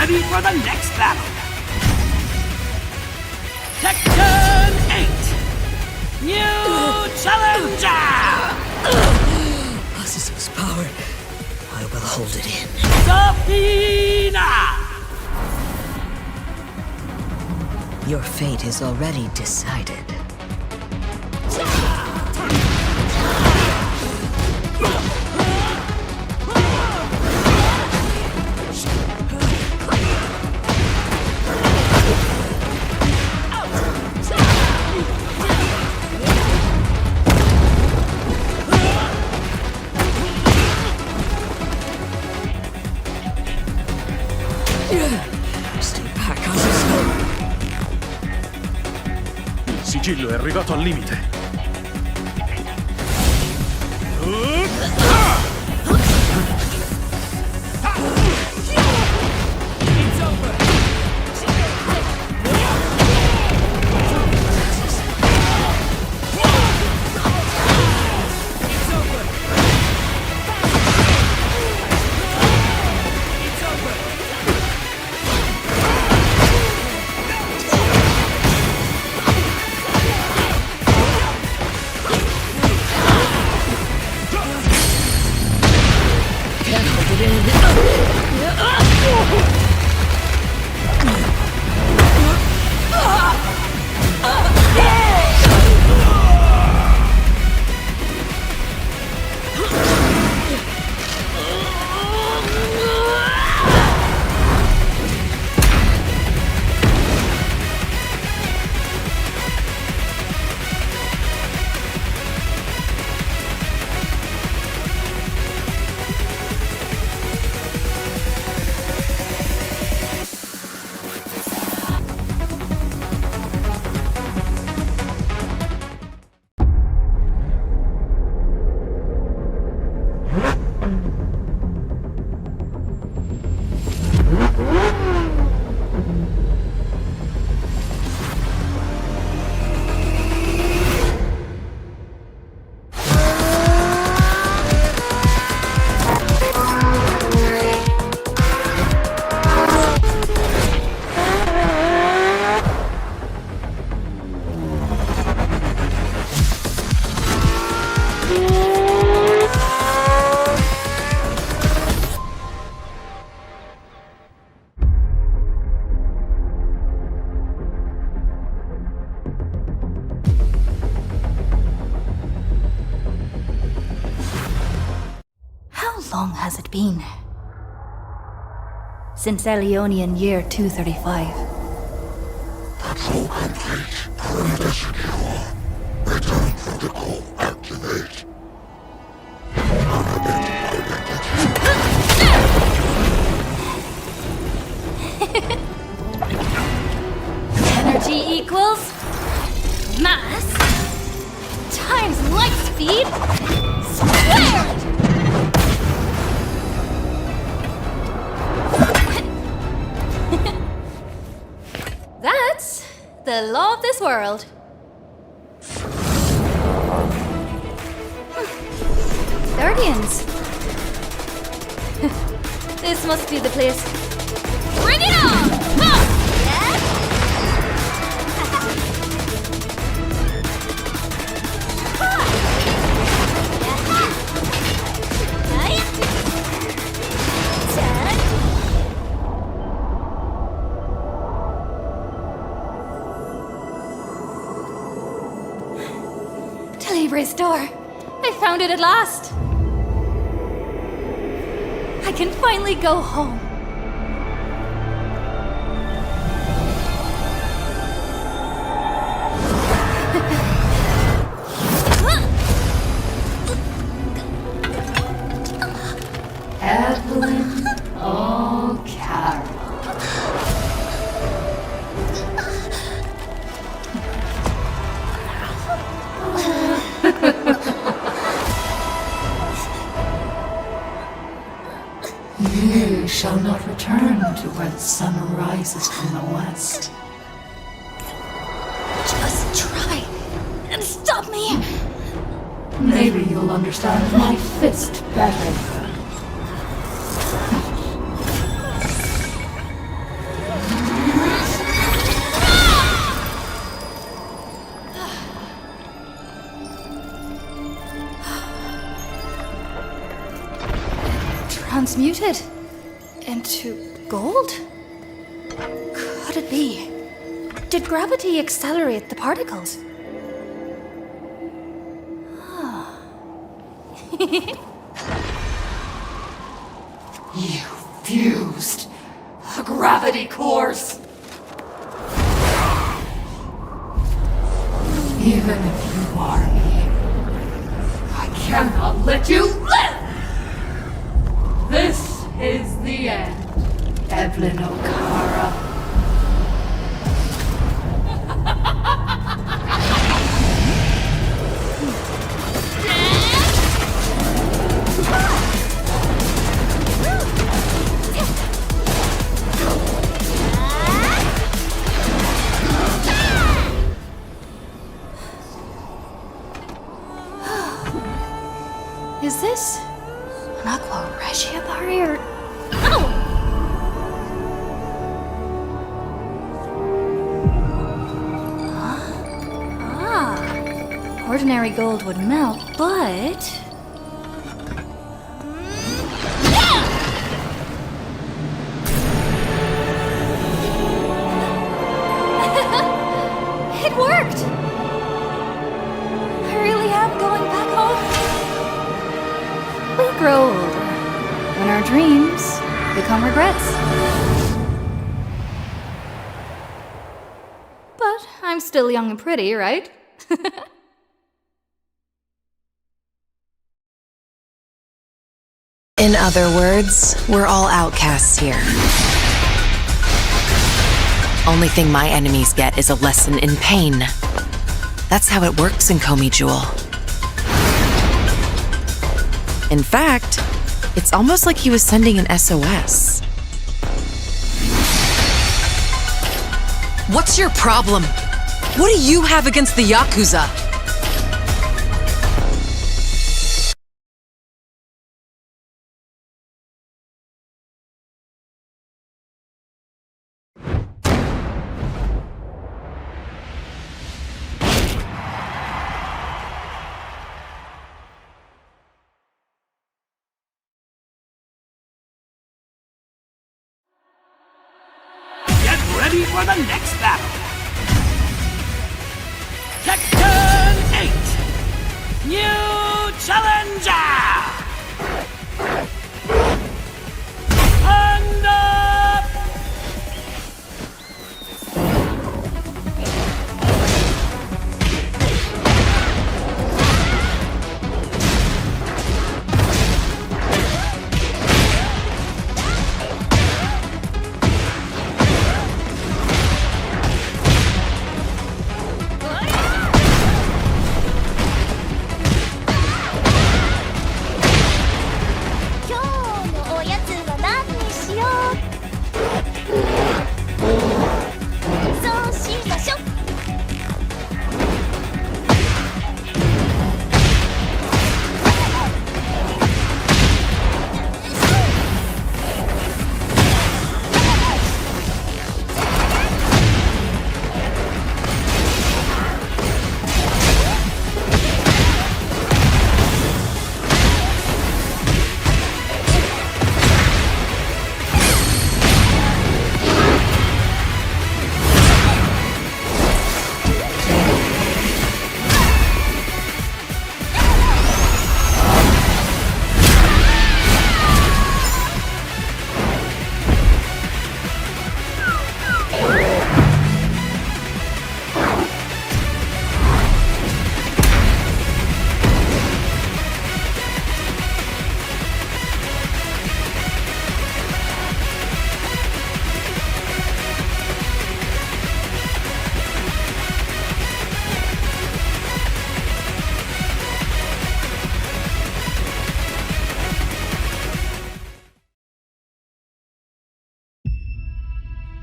ready for the next battle. Section 8. New Challenger! Possesses power. I will hold it in. Safina! Your fate is already decided. Il sigillo è arrivato al limite. How long has it been? Since Elionian year 235. Patrol complete. Perimeter secure. Return protocol activate. Energy equals mass times light speed squared! That's the law of this world. Guardians. This must be the place. Bring it on! Huh! Libre's door. I found it at last. I can finally go home. Evelyn O'Carroll. You shall not return to where the sun rises from the west. Just try and stop me. Maybe you'll understand my fist better. transmuted into gold? Could it be? Did gravity accelerate the particles? You fused the gravity cores. Even if you are me, I cannot let you live! This is the end, Evelyn O'Kara. Is this an Aqua Regia barrier? Ow! Ah, ordinary gold would melt, but... It worked! I really am going back home. We grow older when our dreams become regrets. But I'm still young and pretty, right? In other words, we're all outcasts here. Only thing my enemies get is a lesson in pain. That's how it works in Komi Jewel. In fact, it's almost like he was sending an SOS. What's your problem? What do you have against the Yakuza? Ready for the next battle. Tekken 8. New challenger. And up.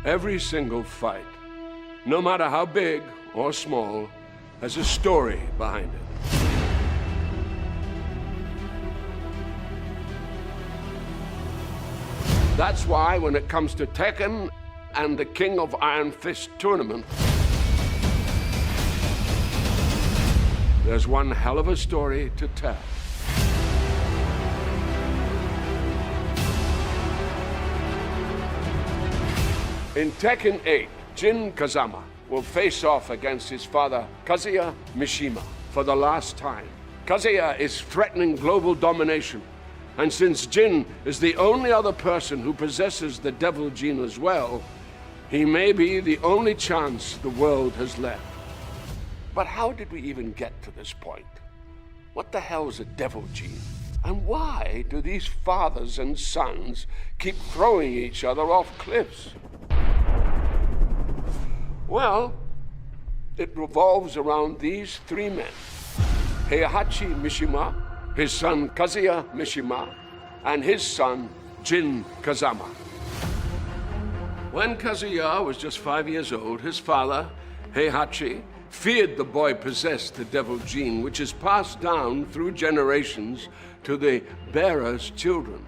Every single fight, no matter how big or small, has a story behind it. That's why when it comes to Tekken and the King of Iron Fist tournament, there's one hell of a story to tell. In Tekken 8, Jin Kazama will face off against his father, Kazuya Mishima, for the last time. Kazuya is threatening global domination, and since Jin is the only other person who possesses the devil gene as well, he may be the only chance the world has left. But how did we even get to this point? What the hell is a devil gene? And why do these fathers and sons keep throwing each other off cliffs? Well, it revolves around these three men. Heihachi Mishima, his son Kazuya Mishima, and his son Jin Kazama. When Kazuya was just 5 years old, his father, Heihachi, feared the boy possessed the devil gene, which is passed down through generations to the bearer's children.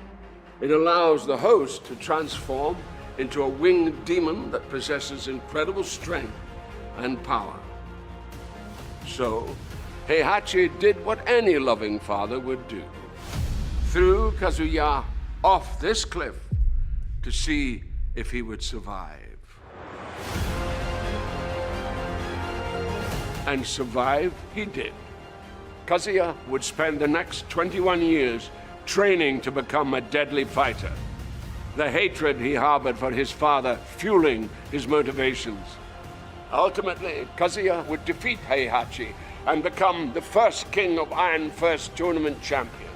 It allows the host to transform into a winged demon that possesses incredible strength and power. So, Heihachi did what any loving father would do. Threw Kazuya off this cliff to see if he would survive. And survive he did. Kazuya would spend the next 21 years training to become a deadly fighter. The hatred he harbored for his father fueling his motivations. Ultimately, Kazuya would defeat Heihachi and become the first King of Iron First tournament champion.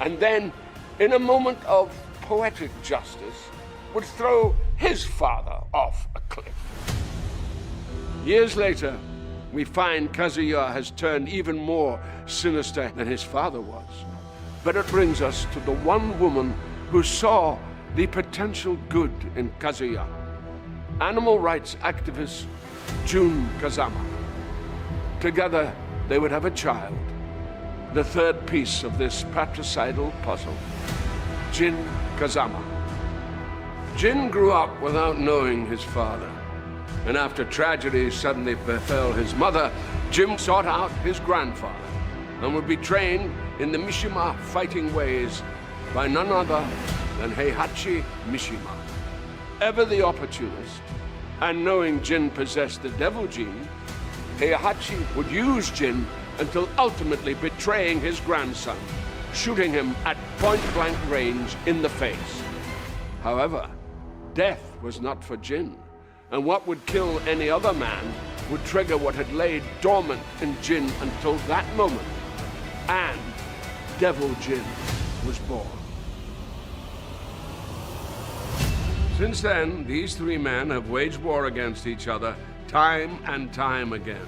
And then, in a moment of poetic justice, would throw his father off a cliff. Years later, we find Kazuya has turned even more sinister than his father was. But it brings us to the one woman who saw the potential good in Kazuya. Animal rights activist Jun Kazama. Together, they would have a child, the third piece of this patricidal puzzle, Jin Kazama. Jin grew up without knowing his father. And after tragedy suddenly befell his mother, Jin sought out his grandfather and would be trained in the Mishima fighting ways by none other than Heihachi Mishima. Ever the opportunist, and knowing Jin possessed the devil gene, Heihachi would use Jin until ultimately betraying his grandson, shooting him at point-blank range in the face. However, death was not for Jin. And what would kill any other man would trigger what had laid dormant in Jin until that moment. And Devil Jin was born. Since then, these three men have waged war against each other time and time again.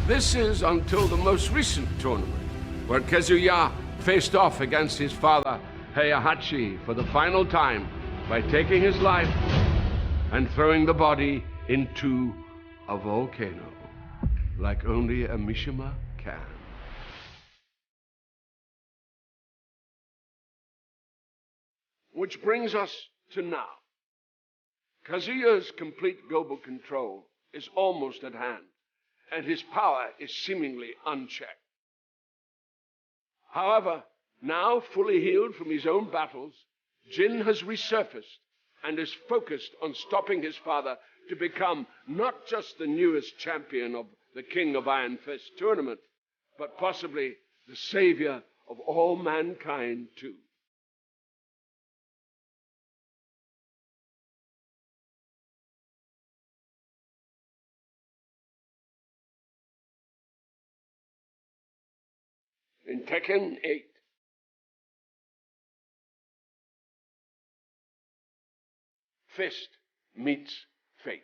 This is until the most recent tournament, where Kazuya faced off against his father, Heihachi, for the final time by taking his life and throwing the body into a volcano, like only a Mishima can. Which brings us to now. Kazuya's complete global control is almost at hand, and his power is seemingly unchecked. However, now fully healed from his own battles, Jin has resurfaced and is focused on stopping his father to become not just the newest champion of the King of Iron Fist tournament, but possibly the savior of all mankind too. In Tekken 8, fist meets fate.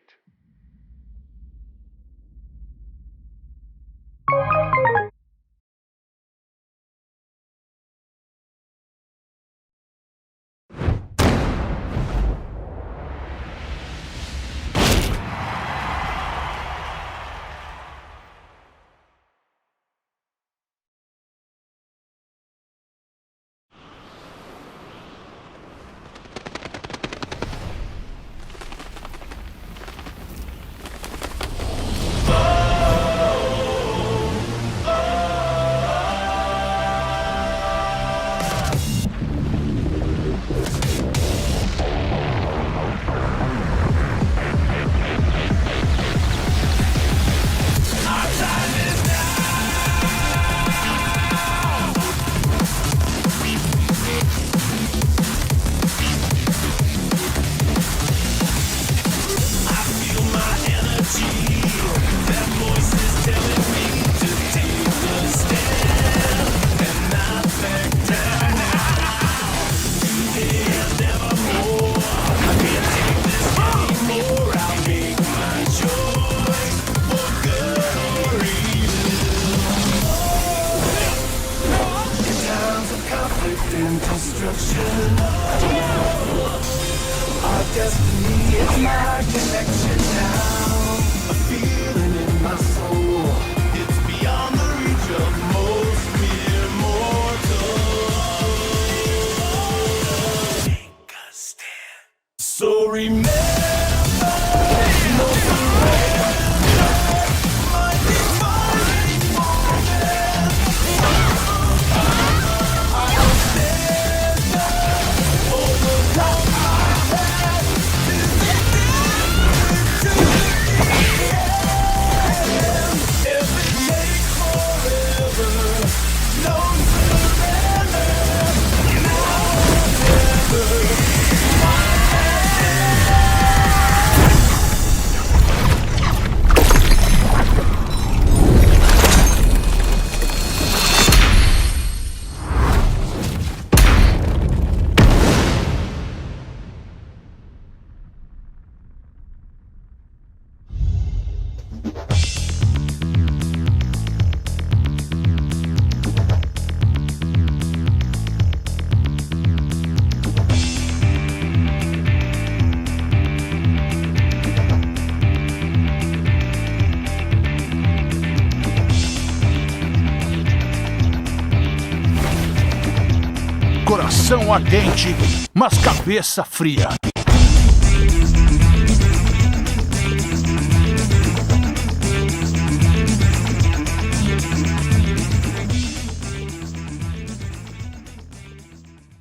Coração ardente, mas cabeça fria.